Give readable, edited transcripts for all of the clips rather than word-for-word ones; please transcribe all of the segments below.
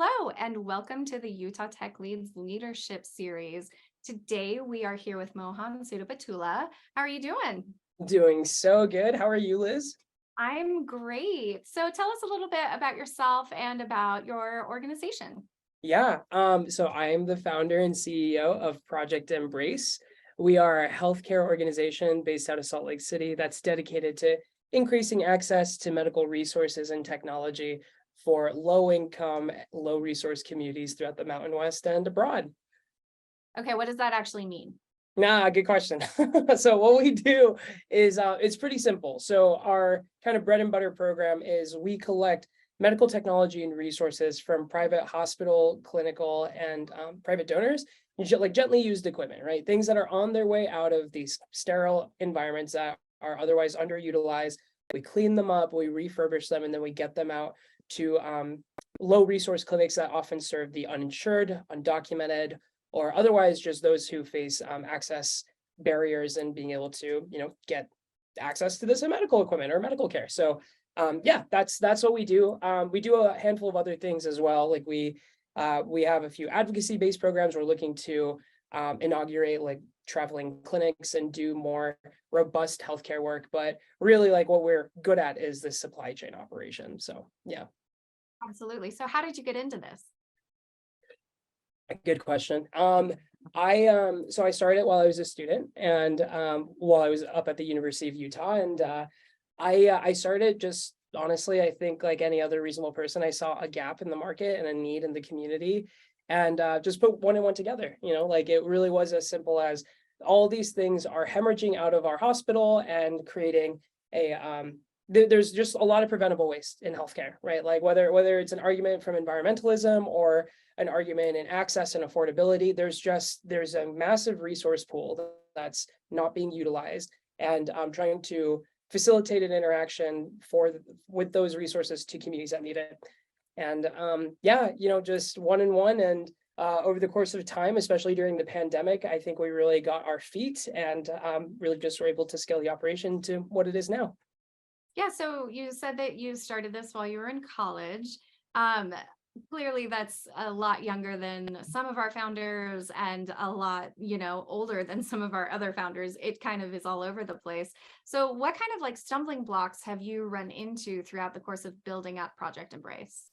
Hello, and welcome to the Utah Tech Leads Leadership Series. Today, we are here with Mohan Sudabattula. How are you doing? Doing so good. How are you, Liz? I'm great. So, tell us a little bit about yourself and about your organization. So I am the founder and CEO of Project Embrace. We are a healthcare organization based out of Salt Lake City that's dedicated to increasing access to medical resources and technology for low income, low resource communities throughout the Mountain West and abroad. Okay, what does that actually mean? Good question. So what we do is it's pretty simple. So our kind of bread and butter program is we collect medical technology and resources from private hospital, clinical, and private donors, like gently used equipment, right? Things that are on their way out of these sterile environments that are otherwise underutilized. We clean them up, we refurbish them, and then we get them out to low resource clinics that often serve the uninsured, undocumented, or otherwise just those who face access barriers and being able to, get access to this medical equipment or medical care. So that's what we do. We do a handful of other things as well. Like we have a few advocacy-based programs. We're looking to inaugurate like traveling clinics and do more robust healthcare work. But really, like what we're good at is the supply chain operation. So yeah. Absolutely. So, how did you get into this? Good question. I started while I was a student and while I was up at the University of Utah, and I started just honestly, I think like any other reasonable person, I saw a gap in the market and a need in the community, and just put one and one together. Like it really was as simple as all these things are hemorrhaging out of our hospital and creating a there's just a lot of preventable waste in healthcare, right? Like whether it's an argument from environmentalism or an argument in access and affordability, there's a massive resource pool that's not being utilized, and I'm trying to facilitate an interaction with those resources to communities that need it. And just one and one. And over the course of time, especially during the pandemic, I think we really got our feet and really just were able to scale the operation to what it is now. Yeah, so you said that you started this while you were in college. Um, Clearly, that's a lot younger than some of our founders and a lot, older than some of our other founders. It kind of is all over the place. So, what kind of like stumbling blocks have you run into throughout the course of building up Project Embrace?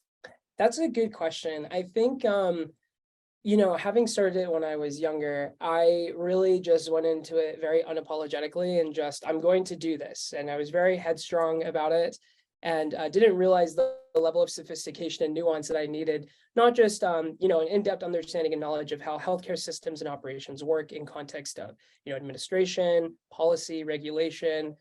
That's a good question. I think having started it when I was younger, I really just went into it very unapologetically and just, I'm going to do this. And I was very headstrong about it, and didn't realize the level of sophistication and nuance that I needed, not just, an in-depth understanding and knowledge of how healthcare systems and operations work in context of, administration, policy, regulation,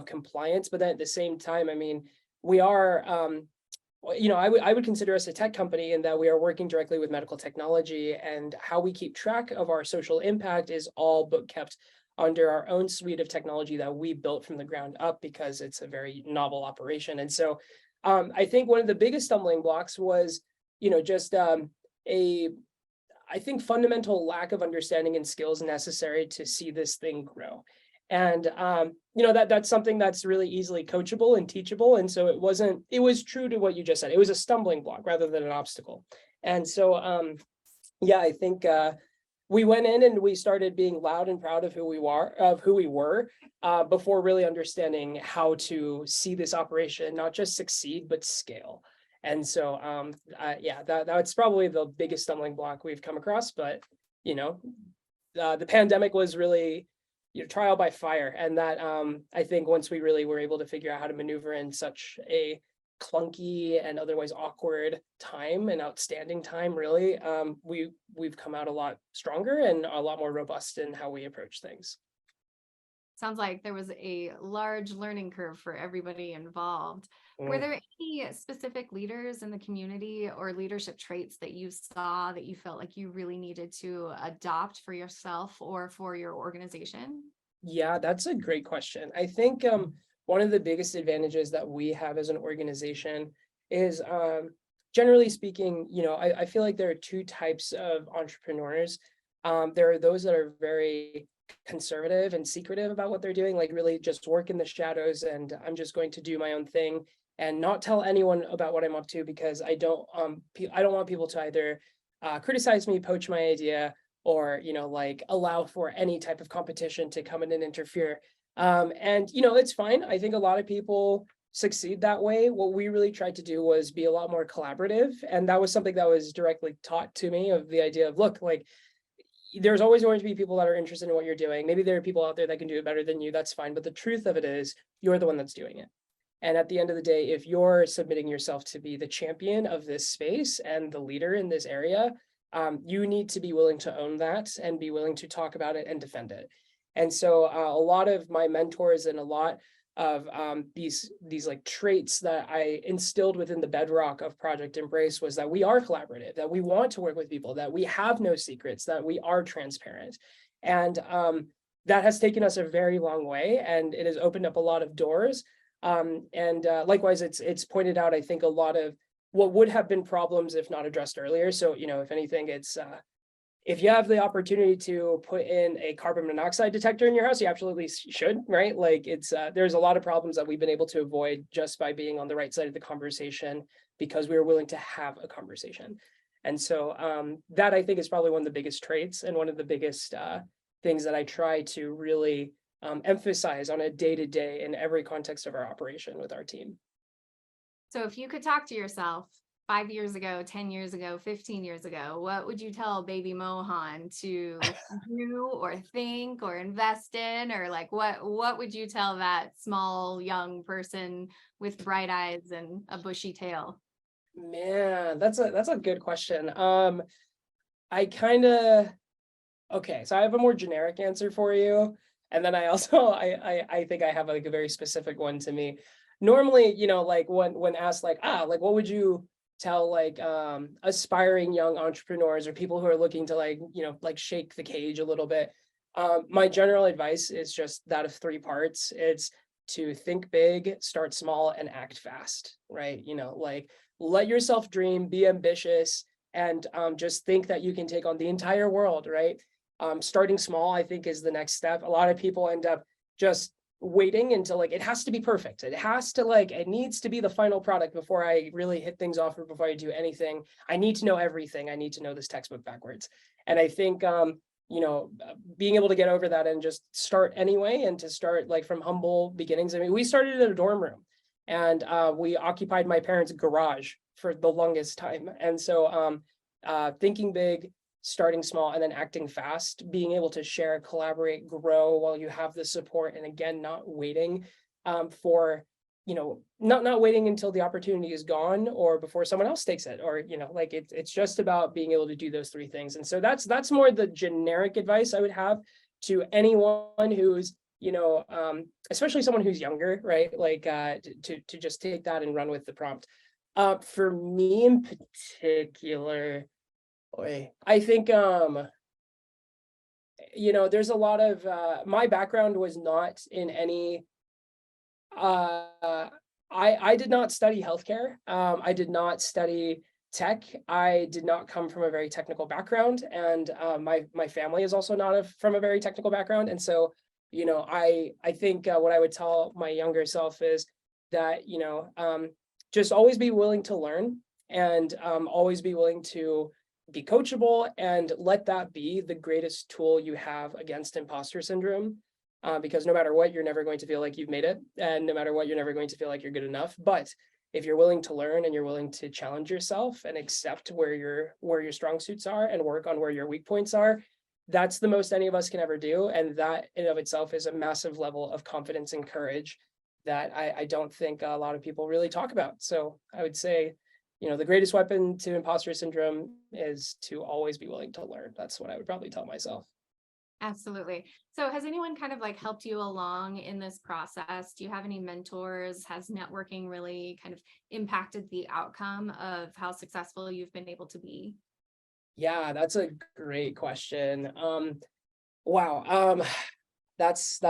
compliance, but then at the same time, I mean, we are, I would consider us a tech company in that we are working directly with medical technology, and how we keep track of our social impact is all but kept under our own suite of technology that we built from the ground up because it's a very novel operation. And so I think one of the biggest stumbling blocks was, just a I think fundamental lack of understanding and skills necessary to see this thing grow. And that's something that's really easily coachable and teachable. And so it was true to what you just said. It was a stumbling block rather than an obstacle. And so I think we went in and we started being loud and proud of who we were, before really understanding how to see this operation not just succeed but scale. And so that's probably the biggest stumbling block we've come across. But the pandemic was really trial by fire, and that I think once we really were able to figure out how to maneuver in such a clunky and otherwise awkward time, and outstanding time, really, we've come out a lot stronger and a lot more robust in how we approach things. Sounds like there was a large learning curve for everybody involved. Were Mm. there any specific leaders in the community or leadership traits that you saw that you felt like you really needed to adopt for yourself or for your organization? Yeah, that's a great question. I think one of the biggest advantages that we have as an organization is, generally speaking, I feel like there are two types of entrepreneurs. There are those that are very conservative and secretive about what they're doing, like really just work in the shadows, and I'm just going to do my own thing. and not tell anyone about what I'm up to, because I don't want people to either criticize me, poach my idea, or like allow for any type of competition to come in and interfere. And it's fine. I think a lot of people succeed that way. What we really tried to do was be a lot more collaborative, and that was something that was directly taught to me, of the idea of, look, like, there's always going to be people that are interested in what you're doing. Maybe there are people out there that can do it better than you. That's fine. But the truth of it is, you're the one that's doing it. And at the end of the day, if you're submitting yourself to be the champion of this space and the leader in this area, you need to be willing to own that and be willing to talk about it and defend it. And so a lot of my mentors and a lot of these like traits that I instilled within the bedrock of Project Embrace was that we are collaborative, that we want to work with people, that we have no secrets, that we are transparent. And that has taken us a very long way, and it has opened up a lot of doors. And likewise, it's pointed out, I think, a lot of what would have been problems if not addressed earlier. So, if anything, it's if you have the opportunity to put in a carbon monoxide detector in your house, you absolutely should, right? Like, it's there's a lot of problems that we've been able to avoid just by being on the right side of the conversation, because we were willing to have a conversation. And so that, I think, is probably one of the biggest traits and one of the biggest things that I try to really emphasize on a day-to-day in every context of our operation with our team. So if you could talk to yourself 5 years ago, 10 years ago, 15 years ago, what would you tell baby Mohan to do or think or invest in? Or like, what would you tell that small young person with bright eyes and a bushy tail? Man, that's a good question. I kind of Okay, so I have a more generic answer for you. And then I also I think I have like a very specific one to me. Normally, like when asked like, like what would you tell like aspiring young entrepreneurs or people who are looking to like, like shake the cage a little bit. My general advice is just that of three parts. It's to think big, start small, and act fast, right? Like, let yourself dream, be ambitious, and just think that you can take on the entire world, right? Starting small, I think, is the next step. A lot of people end up just waiting until like it has to be perfect. It needs to be the final product before I really hit things off, or before I do anything. I need to know everything. I need to know this textbook backwards. And I think being able to get over that and just start anyway, and to start like from humble beginnings. I mean, we started in a dorm room, and we occupied my parents' garage for the longest time. And so thinking big, starting small, and then acting fast, being able to share, collaborate, grow while you have the support. And again, not waiting for, not waiting until the opportunity is gone or before someone else takes it, or, like it's just about being able to do those three things. And so that's more the generic advice I would have to anyone who's, especially someone who's younger, right? Like to just take that and run with the prompt. For me in particular, I think there's a lot of my background was not in any I did not study healthcare. I did not study tech. I did not come from a very technical background, and my family is also not from a very technical background. And so I think what I would tell my younger self is that just always be willing to learn, and always be willing to be coachable, and let that be the greatest tool you have against imposter syndrome. Because no matter what, you're never going to feel like you've made it. And no matter what, you're never going to feel like you're good enough. But if you're willing to learn, and you're willing to challenge yourself and accept where your strong suits are and work on where your weak points are, that's the most any of us can ever do. And that in of itself is a massive level of confidence and courage that I don't think a lot of people really talk about. So I would say, the greatest weapon to imposter syndrome is to always be willing to learn. That's what I would probably tell myself. Absolutely. So has anyone kind of like helped you along in this process? Do you have any mentors? Has networking really kind of impacted the outcome of how successful you've been able to be? Yeah, that's a great question. Wow. That's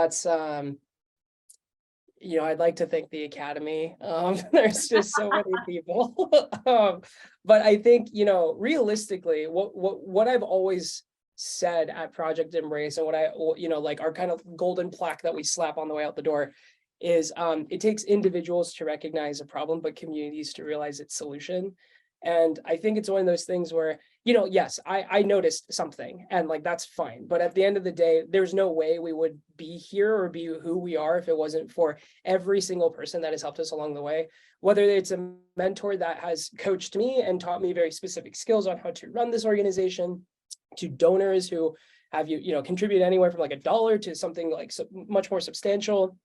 I'd like to thank the Academy. There's just so many people. But I think, realistically, what I've always said at Project Embrace, and what like our kind of golden plaque that we slap on the way out the door, is it takes individuals to recognize a problem, but communities to realize its solution. And I think it's one of those things where, yes, I noticed something and like that's fine. But at the end of the day, there's no way we would be here or be who we are if it wasn't for every single person that has helped us along the way. Whether it's a mentor that has coached me and taught me very specific skills on how to run this organization, to donors who have contribute anywhere from like $1 to something like much more substantial,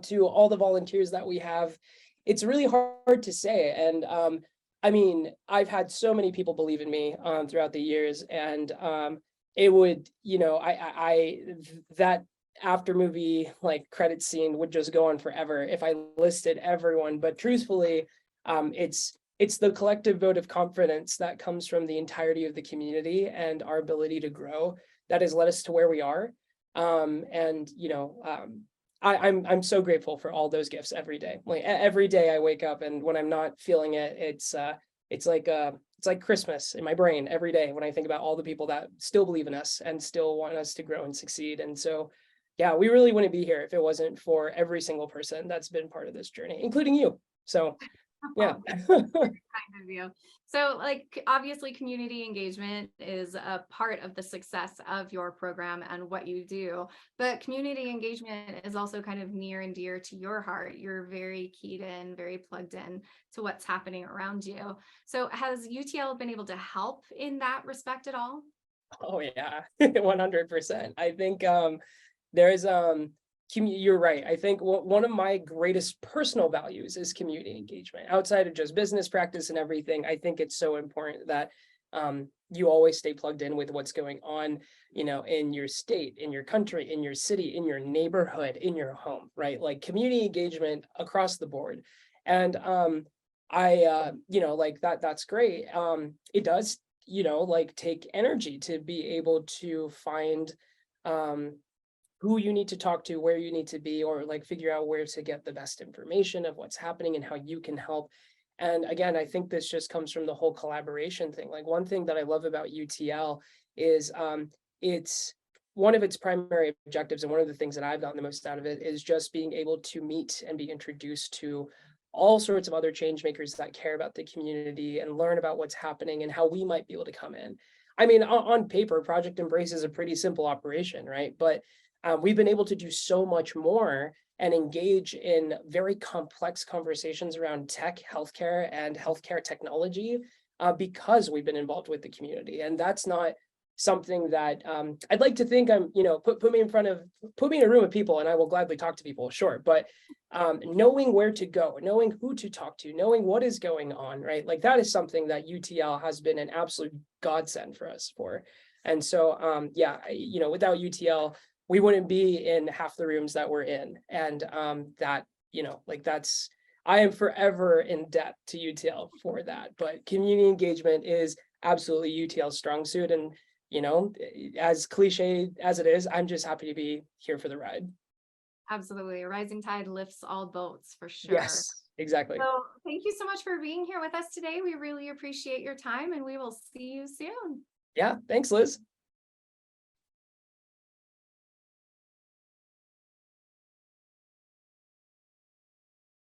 to all the volunteers that we have. It's really hard to say. And I mean, I've had so many people believe in me throughout the years, and it would, that after movie like credit scene would just go on forever if I listed everyone. But truthfully, it's the collective vote of confidence that comes from the entirety of the community and our ability to grow that has led us to where we are. And I'm so grateful for all those gifts every day. Like every day I wake up, and when I'm not feeling it, it's like Christmas in my brain every day when I think about all the people that still believe in us and still want us to grow and succeed. And so, yeah, we really wouldn't be here if it wasn't for every single person that's been part of this journey, including you. So, yeah. Kind of you. So like obviously community engagement is a part of the success of your program and what you do, but community engagement is also kind of near and dear to your heart. You're very keyed in, very plugged in to what's happening around you. So has UTL been able to help in that respect at all? Oh yeah, 100%. I think there's you're right. I think one of my greatest personal values is community engagement outside of just business practice and everything. I think it's so important that you always stay plugged in with what's going on, in your state, in your country, in your city, in your neighborhood, in your home, right? Like community engagement across the board. And like that's great. It does, like take energy to be able to find who you need to talk to, where you need to be, or like figure out where to get the best information of what's happening and how you can help. And again, I think this just comes from the whole collaboration thing. Like one thing that I love about UTL is it's one of its primary objectives, and one of the things that I've gotten the most out of it is just being able to meet and be introduced to all sorts of other change makers that care about the community and learn about what's happening and how we might be able to come in. I mean, on paper, Project Embrace is a pretty simple operation, right? But we've been able to do so much more and engage in very complex conversations around tech, healthcare, and healthcare technology because we've been involved with the community. And that's not something that I'd like to think put me in a room of people and I will gladly talk to people, sure. But knowing where to go, knowing who to talk to, knowing what is going on, right? Like that is something that UTL has been an absolute godsend for us for. And so, without UTL, we wouldn't be in half the rooms that we're in. And I am forever in debt to UTL for that. But community engagement is absolutely UTL's strong suit. And, as cliche as it is, I'm just happy to be here for the ride. Absolutely. A rising tide lifts all boats for sure. Yes, exactly. So thank you so much for being here with us today. We really appreciate your time and we will see you soon. Yeah, thanks, Liz.